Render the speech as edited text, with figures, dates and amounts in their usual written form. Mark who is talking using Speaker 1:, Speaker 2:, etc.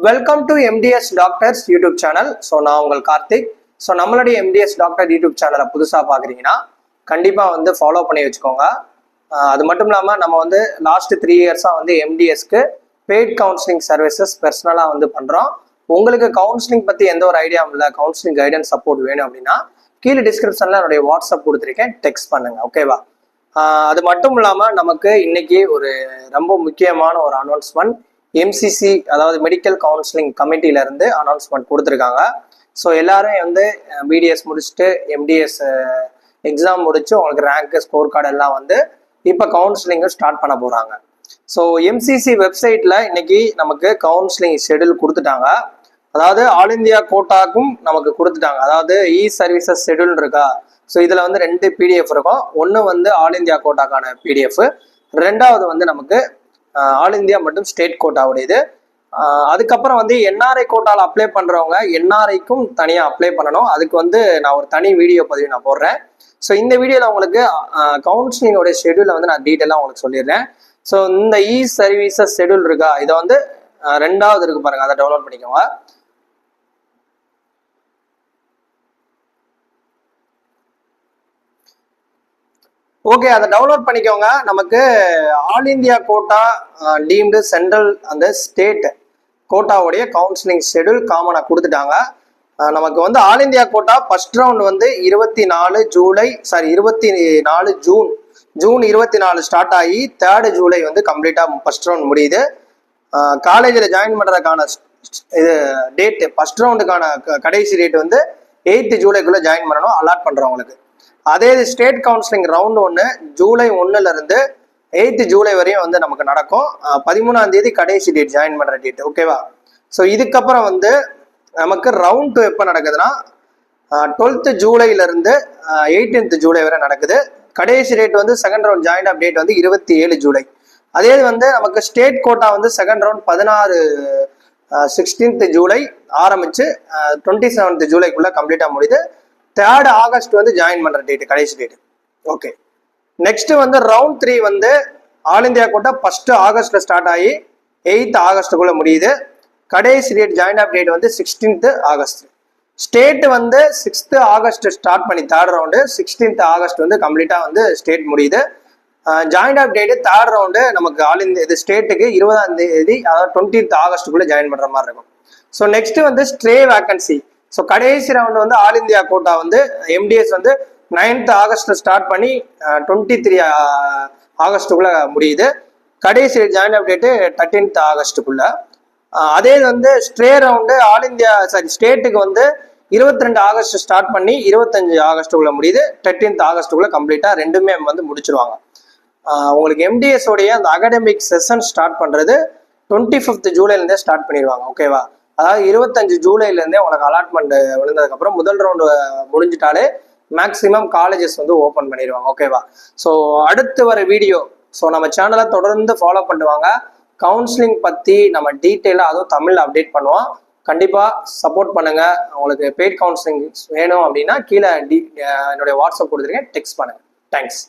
Speaker 1: Welcome to MDS doctors YouTube channel. So நான் உங்கள் Karthik. So நம்மளுடைய எம்டிஎஸ் டாக்டர் யூடியூப் சேனலை புதுசாக பார்க்குறீங்கன்னா கண்டிப்பாக வந்து ஃபாலோ பண்ணி வச்சுக்கோங்க. அது மட்டும் இல்லாமல் நம்ம வந்து லாஸ்ட் 3 இயர்ஸாக வந்து எம்டிஎஸ்க்கு பெய்ட் கவுன்சிலிங் சர்வீசஸ் பர்சனலாக வந்து பண்ணுறோம். உங்களுக்கு கவுன்சிலிங் பற்றி எந்த ஒரு ஐடியா இல்லை, கவுன்சிலிங் கைடன்ஸ் சப்போர்ட் வேணும் அப்படின்னா கீழே டிஸ்கிரிப்ஷனில் என்னுடைய வாட்ஸ்அப் கொடுத்துருக்கேன், டெக்ஸ்ட் பண்ணுங்க. ஓகேவா? அது மட்டும் இல்லாமல் நமக்கு இன்னைக்கு ஒரு ரொம்ப முக்கியமான ஒரு அனௌன்ஸ்மெண்ட் எம்சிசி, அதாவது மெடிக்கல் கவுன்சிலிங் கமிட்டில இருந்து அனௌன்ஸ்மெண்ட் கொடுத்துருக்காங்க. ஸோ எல்லாரும் வந்து பிடிஎஸ் முடிச்சுட்டு எம்டிஎஸ் எக்ஸாம் முடிச்சு உங்களுக்கு ரேங்க் ஸ்கோர் கார்டு எல்லாம் வந்து இப்போ கவுன்சிலிங்கும் ஸ்டார்ட் பண்ண போறாங்க. ஸோ எம்சிசி வெப்சைட்ல இன்னைக்கு நமக்கு கவுன்சிலிங் ஷெடியூல் கொடுத்துட்டாங்க. அதாவது ஆல் இந்தியா கோட்டாக்கும் நமக்கு கொடுத்துட்டாங்க. அதாவது இ சர்வீசஸ் ஷெடியூல் இருக்கா. ஸோ இதுல வந்து 2 பிடிஎஃப் இருக்கும். ஒன்று வந்து ஆல் இந்தியா கோட்டாக்கான பிடிஎஃப், ரெண்டாவது வந்து நமக்கு ஆல் இந்தியா மற்றும் ஸ்டேட் கோட்டாவுடையது. அதுக்கப்புறம் வந்து என்ஆர்ஐ கோட்டாவில் அப்ளை பண்றவங்க என்ஆர்ஐக்கும் தனியாக அப்ளை பண்ணணும். அதுக்கு வந்து நான் ஒரு தனி வீடியோ பதிவு நான் போடுறேன். ஸோ இந்த வீடியோவில் உங்களுக்கு கவுன்சிலிங்கோடைய ஷெடியூலை வந்து நான் டீட்டெயிலாக உங்களுக்கு சொல்லிடுறேன். ஸோ இந்த இ சர்வீசஸ் ஷெடியூல் இருக்கா, இதை வந்து 2வது இருக்கு பாருங்க, அதை டவுன்லோட் பண்ணிக்கோங்க. ஓகே, அதை டவுன்லோட் பண்ணிக்கோங்க. நமக்கு all India quota, deemed central அந்த ஸ்டேட் கோட்டாவுடைய கவுன்சிலிங் ஷெடியூல் காமனாக கொடுத்துட்டாங்க. நமக்கு வந்து all India quota first round வந்து 24 ஜூன் 24 ஸ்டார்ட் ஆகி 3rd ஜூலை வந்து கம்ப்ளீட்டாக ஃபர்ஸ்ட் ரவுண்ட் முடியுது. காலேஜில் ஜாயின் பண்ணுறதுக்கான இது டேட், ஃபர்ஸ்ட் ரவுண்டுக்கான கடைசி டேட் வந்து 8th ஜூலைக்குள்ளே ஜாயின் பண்ணணும் அலாட் பண்ணுறவங்களுக்கு. அதே ஸ்டேட் கவுன்சிலிங் ரவுண்ட் 1 ஜூலை 1ல இருந்து 8th ஜூலை வரையும் வந்து நமக்கு நடக்கும். 13ஆம் தேதி கடைசி டேட், ஜாயின் பண்ற டேட். ஓகேவா? ஸோ இதுக்கப்புறம் வந்து நமக்கு ரவுண்ட் 2 எப்போ நடக்குதுன்னா 12th ஜூலைல இருந்து 18th ஜூலை வரை நடக்குது. கடைசி டேட் வந்து second round join of date வந்து 27 ஜூலை. அதே வந்து நமக்கு ஸ்டேட் கோட்டா வந்து செகண்ட் ரவுண்ட் 16th ஜூலை ஆரம்பிச்சு 27th ஜூலைக்குள்ள கம்ப்ளீட்டா முடியுது. 3rd ஆகஸ்ட் வந்து ஜாயின் பண்ற டேட், கடைசி டேட். ஓகே, நெக்ஸ்ட் வந்து ரவுண்ட் 3 வந்து ஆல் இந்தியா கோட்டா 1 ஆகஸ்ட்ல ஸ்டார்ட் ஆகி 8th ஆகஸ்டுக்குள்ள முடியுது. கடைசி டேட் ஜாயின் ஆஃப் டேட் வந்து 16th ஆகஸ்ட். ஸ்டேட் வந்து 6th ஆகஸ்ட் ஸ்டார்ட் பண்ணி 3rd ரவுண்டு 16th ஆகஸ்ட் வந்து கம்ப்ளீட்டா வந்து ஸ்டேட் முடியுது. Join of date 3rd round நமக்கு ஆல் இந்தியா இது ஸ்டேட்டுக்கு 20ஆம் தேதி, அதாவது 20th ஆகஸ்டுக்குள்ள ஜாயின் பண்ற மாதிரி இருக்கும். ஸோ நெக்ஸ்ட் வந்து ஸ்ட்ரே வேகன்சி. ஸோ கடைசி ரவுண்டு வந்து ஆல் இந்தியா கோட்டா வந்து எம்டிஎஸ் வந்து 9th ஆகஸ்ட் ஸ்டார்ட் பண்ணி 23 ஆகஸ்டுக்குள்ள முடியுது. கடைசி ஜாயின் ஆஃப் டேட்டு 13th ஆகஸ்டுக்குள்ள. அதே வந்து ஸ்ட்ரே ரவுண்டு ஆல் இந்தியா ஸ்டேட்டுக்கு வந்து 22 ஆகஸ்ட் ஸ்டார்ட் பண்ணி 25 ஆகஸ்டுக்குள்ள முடியுது. 13th ஆகஸ்டுக்குள்ள கம்ப்ளீட்டா ரெண்டுமே வந்து முடிச்சிருவாங்க. உங்களுக்கு எம்டிஎஸ் உடைய அந்த அகாடமிக் செஷன் ஸ்டார்ட் பண்றது 25th ஜூலைலேருந்தே ஸ்டார்ட் பண்ணிடுவாங்க. ஓகேவா? அதாவது 25 ஜூலைலேருந்தே உங்களுக்கு அலாட்மெண்ட் விழுந்ததுக்கு அப்புறம் முதல் ரவுண்டு முடிஞ்சிட்டாலே மேக்சிமம் காலேஜஸ் வந்து ஓப்பன் பண்ணிடுவாங்க. ஓகேவா? ஸோ அடுத்து வர வீடியோ, ஸோ நம்ம சேனலை தொடர்ந்து ஃபாலோ பண்ணுவாங்க. கவுன்சிலிங் பற்றி நம்ம டீட்டெயிலாக அதுவும் தமிழில் அப்டேட் பண்ணுவோம். கண்டிப்பாக சப்போர்ட் பண்ணுங்க. உங்களுக்கு பெய்ட் கவுன்சிலிங் வேணும் அப்படின்னா கீழே என்னுடைய வாட்ஸ்அப் கொடுத்துருக்கேன், டெக்ஸ்ட் பண்ணுங்க. தேங்க்ஸ்.